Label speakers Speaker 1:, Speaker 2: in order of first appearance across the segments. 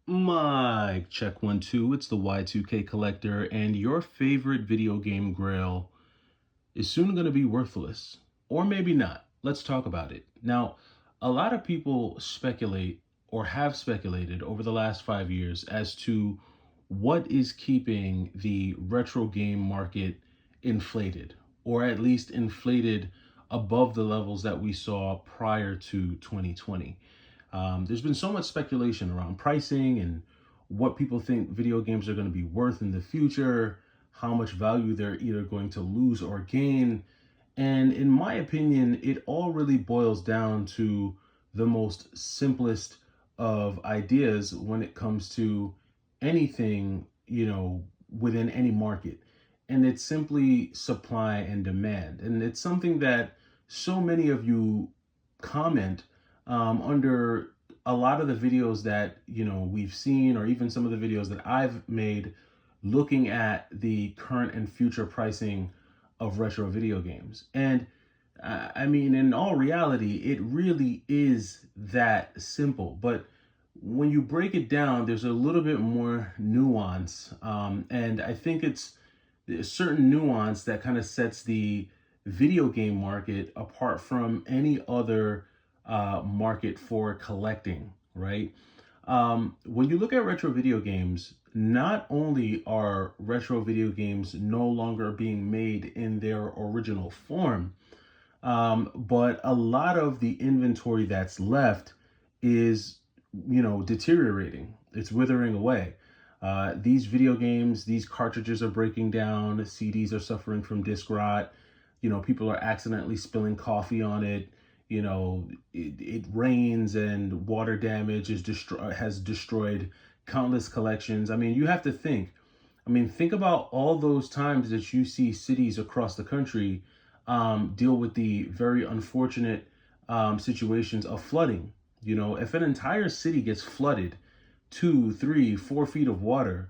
Speaker 1: Mic check 1 2. It's the Y2K collector, and your favorite video game grail is soon going to be worthless. Or maybe not. Let's talk about it. Now, a lot of people speculate or have speculated over the last 5 years as to what is keeping the retro game market inflated, or at least inflated above the levels that we saw prior to 2020. There's been so much speculation around pricing and what people think video games are going to be worth in the future, how much value they're either going to lose or gain. And in my opinion, it all really boils down to the most simplest of ideas when it comes to anything, within any market. And it's simply supply and demand. And it's something that so many of you comment under a lot of the videos that we've seen, or even some of the videos that I've made looking at the current and future pricing of retro video games. And I mean, in all reality, it really is that simple. But when you break it down, there's a little bit more nuance. And I think it's a certain nuance that kind of sets the video game market apart from any other market for collecting, right? When you look at retro video games, not only are retro video games no longer being made in their original form, but a lot of the inventory that's left is, deteriorating. It's withering away. These video games, these cartridges are breaking down, CDs are suffering from disc rot, people are accidentally spilling coffee on it. It rains and water damage has destroyed countless collections. I mean, you have to think. I mean, think about all those times that you see cities across the country deal with the very unfortunate situations of flooding. If an entire city gets flooded, 2, 3, 4 feet of water,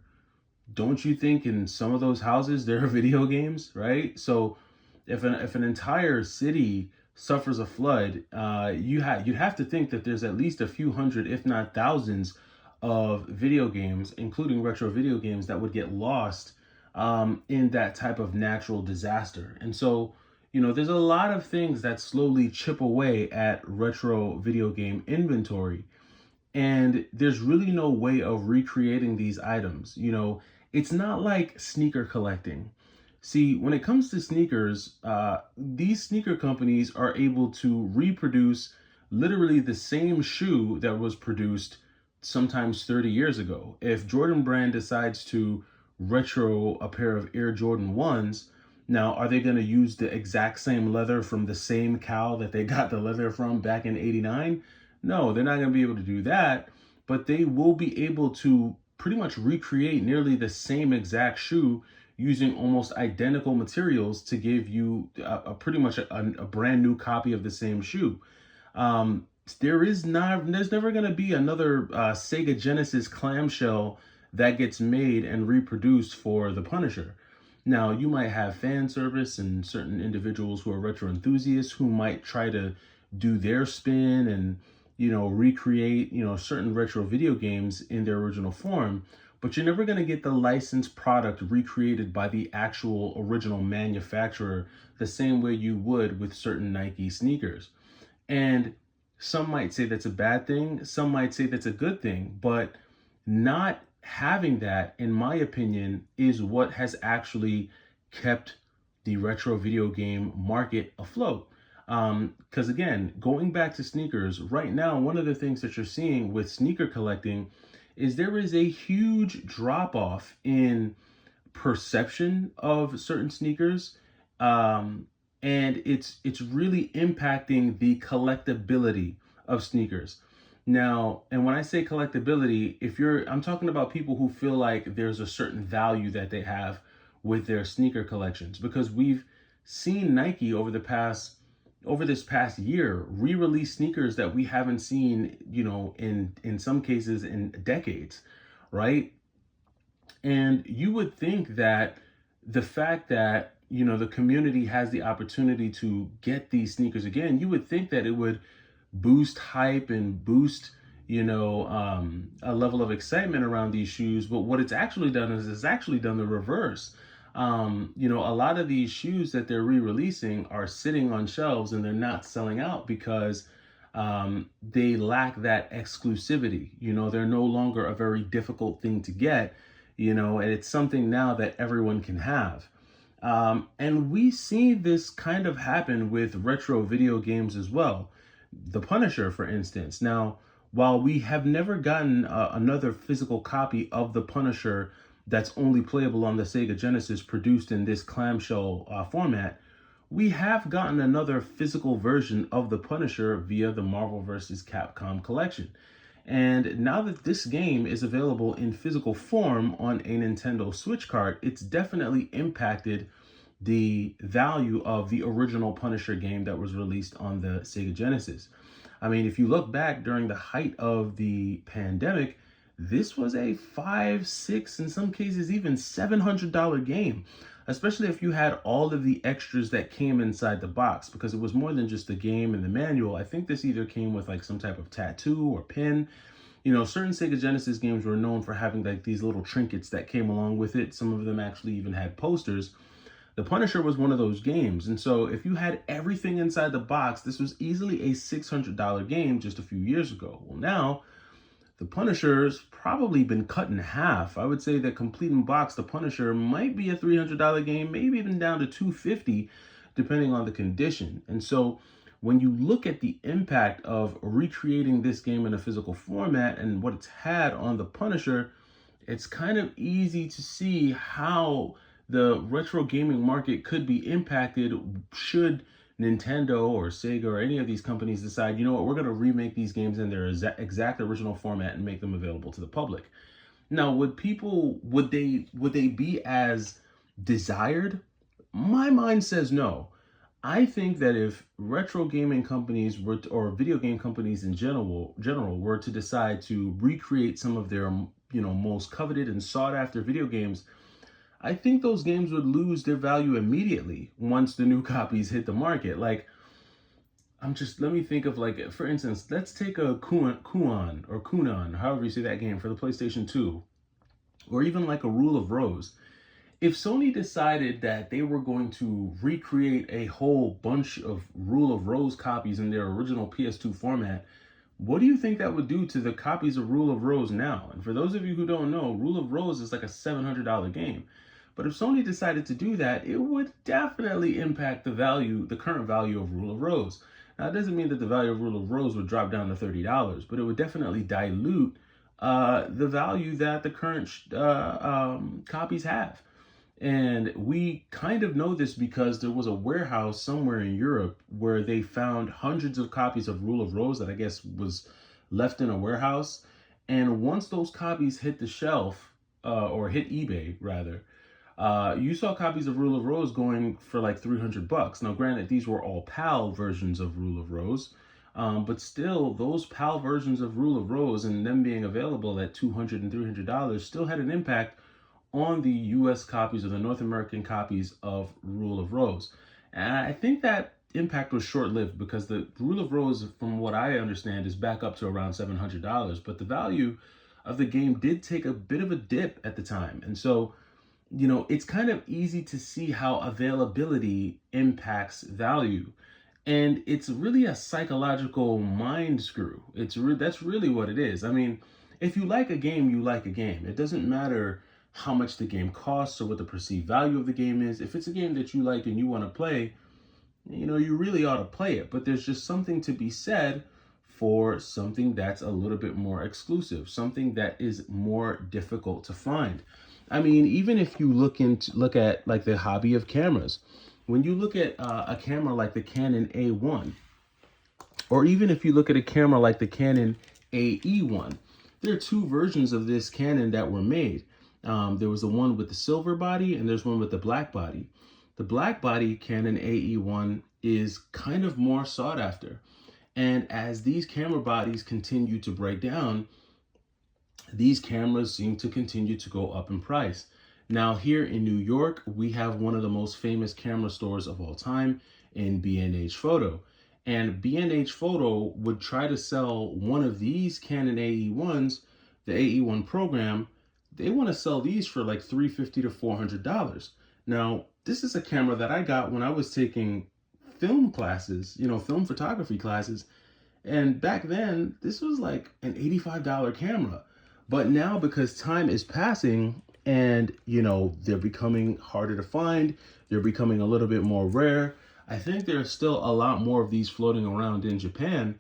Speaker 1: don't you think in some of those houses there are video games, right? So if an entire city suffers a flood, you'd have to think that there's at least a few hundred, if not thousands, of video games, including retro video games, that would get lost in that type of natural disaster. And so, there's a lot of things that slowly chip away at retro video game inventory. And there's really no way of recreating these items. It's not like sneaker collecting. See, when it comes to sneakers, these sneaker companies are able to reproduce literally the same shoe that was produced sometimes 30 years ago. If Jordan Brand decides to retro a pair of Air Jordan 1s, now are they going to use the exact same leather from the same cow that they got the leather from back in '89? No, they're not going to be able to do that, but they will be able to pretty much recreate nearly the same exact shoe using almost identical materials to give you a pretty much a brand new copy of the same shoe. There's never going to be another Sega Genesis clamshell that gets made and reproduced for the Punisher. Now, you might have fan service and certain individuals who are retro enthusiasts who might try to do their spin and, recreate, certain retro video games in their original form, but you're never going to get the licensed product recreated by the actual original manufacturer the same way you would with certain Nike sneakers. And some might say that's a bad thing, some might say that's a good thing, but not having that, in my opinion, is what has actually kept the retro video game market afloat. Because again, going back to sneakers, right now, one of the things that you're seeing with sneaker collecting is there is a huge drop off in perception of certain sneakers. And it's really impacting the collectability of sneakers. Now, and when I say collectability, I'm talking about people who feel like there's a certain value that they have with their sneaker collections, because we've seen Nike over this past year re-release sneakers that we haven't seen, in some cases in decades, right? And you would think that the fact that, the community has the opportunity to get these sneakers again, you would think that it would boost hype and boost, a level of excitement around these shoes. But what it's actually done is it's actually done the reverse. A lot of these shoes that they're re-releasing are sitting on shelves and they're not selling out because they lack that exclusivity. They're no longer a very difficult thing to get, and it's something now that everyone can have. And we see this kind of happen with retro video games as well. The Punisher, for instance. Now, while we have never gotten another physical copy of The Punisher that's only playable on the Sega Genesis produced in this clamshell format, we have gotten another physical version of The Punisher via the Marvel vs. Capcom collection. And now that this game is available in physical form on a Nintendo Switch cart, it's definitely impacted the value of the original Punisher game that was released on the Sega Genesis. I mean, if you look back during the height of the pandemic, this was a five, six, in some cases even $700 game, especially if you had all of the extras that came inside the box, because it was more than just the game and the manual. I think this either came with like some type of tattoo or pin. Certain Sega Genesis games were known for having like these little trinkets that came along with it. Some of them actually even had posters. The Punisher was one of those games. And so if you had everything inside the box, this was easily a $600 game just a few years ago. Well, now the Punisher's probably been cut in half. I would say that complete in box, the Punisher might be a $300 game, maybe even down to $250, depending on the condition. And so when you look at the impact of recreating this game in a physical format and what it's had on the Punisher, it's kind of easy to see how the retro gaming market could be impacted should Nintendo or Sega or any of these companies decide, we're going to remake these games in their exact original format and make them available to the public. Now, would they be as desired? My mind says no. I think that if retro gaming companies or video game companies in general were to decide to recreate some of their most coveted and sought after video games, I think those games would lose their value immediately once the new copies hit the market. Like, let me think of, like, for instance, let's take a Kunan, however you say that game, for the PlayStation 2, or even like a Rule of Rose. If Sony decided that they were going to recreate a whole bunch of Rule of Rose copies in their original PS2 format, what do you think that would do to the copies of Rule of Rose now? And for those of you who don't know, Rule of Rose is like a $700 game. But if Sony decided to do that, it would definitely impact the current value of Rule of Rose. Now, it doesn't mean that the value of Rule of Rose would drop down to $30, but it would definitely dilute the value that the current copies have. And we kind of know this because there was a warehouse somewhere in Europe where they found hundreds of copies of Rule of Rose that I guess was left in a warehouse. And once those copies hit the shelf, or hit eBay rather, you saw copies of Rule of Rose going for like $300. Now, granted, these were all PAL versions of Rule of Rose, but still, those PAL versions of Rule of Rose and them being available at $200 and $300 still had an impact on the US copies or the North American copies of Rule of Rose. And I think that impact was short-lived because the Rule of Rose, from what I understand, is back up to around $700, but the value of the game did take a bit of a dip at the time. And so, it's kind of easy to see how availability impacts value. And it's really a psychological mind screw. That's really what it is. I mean, if you like a game, you like a game. It doesn't matter how much the game costs or what the perceived value of the game is. If it's a game that you like and you want to play, you really ought to play it. But there's just something to be said for something that's a little bit more exclusive, something that is more difficult to find. I mean, even if you look at like the hobby of cameras, when you look at a camera like the Canon A1, or even if you look at a camera like the Canon AE1, there are two versions of this Canon that were made. There was the one with the silver body and there's one with the black body. The black body Canon AE1 is kind of more sought after. And as these camera bodies continue to break down, these cameras seem to continue to go up in price. Now, here in New York, we have one of the most famous camera stores of all time in B&H Photo. And B&H Photo would try to sell one of these Canon AE1s, the AE1 program. They want to sell these for like $350 to $400. Now, this is a camera that I got when I was taking film classes, film photography classes. And back then, this was like an $85 camera. But now, because time is passing and, they're becoming harder to find, they're becoming a little bit more rare. I think there's still a lot more of these floating around in Japan,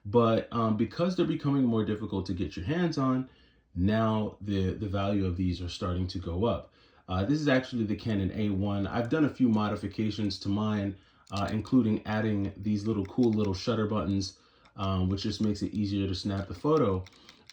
Speaker 1: but because they're becoming more difficult to get your hands on, now the value of these are starting to go up. This is actually the Canon A1. I've done a few modifications to mine, including adding these cool little shutter buttons, which just makes it easier to snap the photo.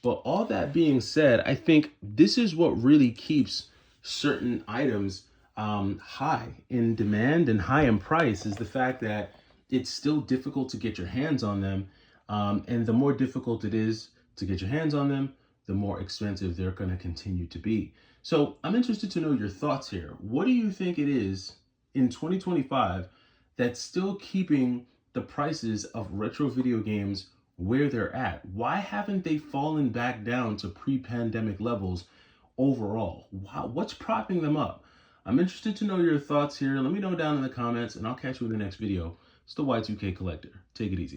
Speaker 1: But all that being said, I think this is what really keeps certain items high in demand and high in price, is the fact that it's still difficult to get your hands on them. And the more difficult it is to get your hands on them, the more expensive they're going to continue to be. So I'm interested to know your thoughts here. What do you think it is in 2025 that's still keeping the prices of retro video games where they're at? Why haven't they fallen back down to pre-pandemic levels overall? What's propping them up? I'm interested to know your thoughts here. Let me know down in the comments, and I'll catch you in the next video. It's the Y2K Collector. Take it easy.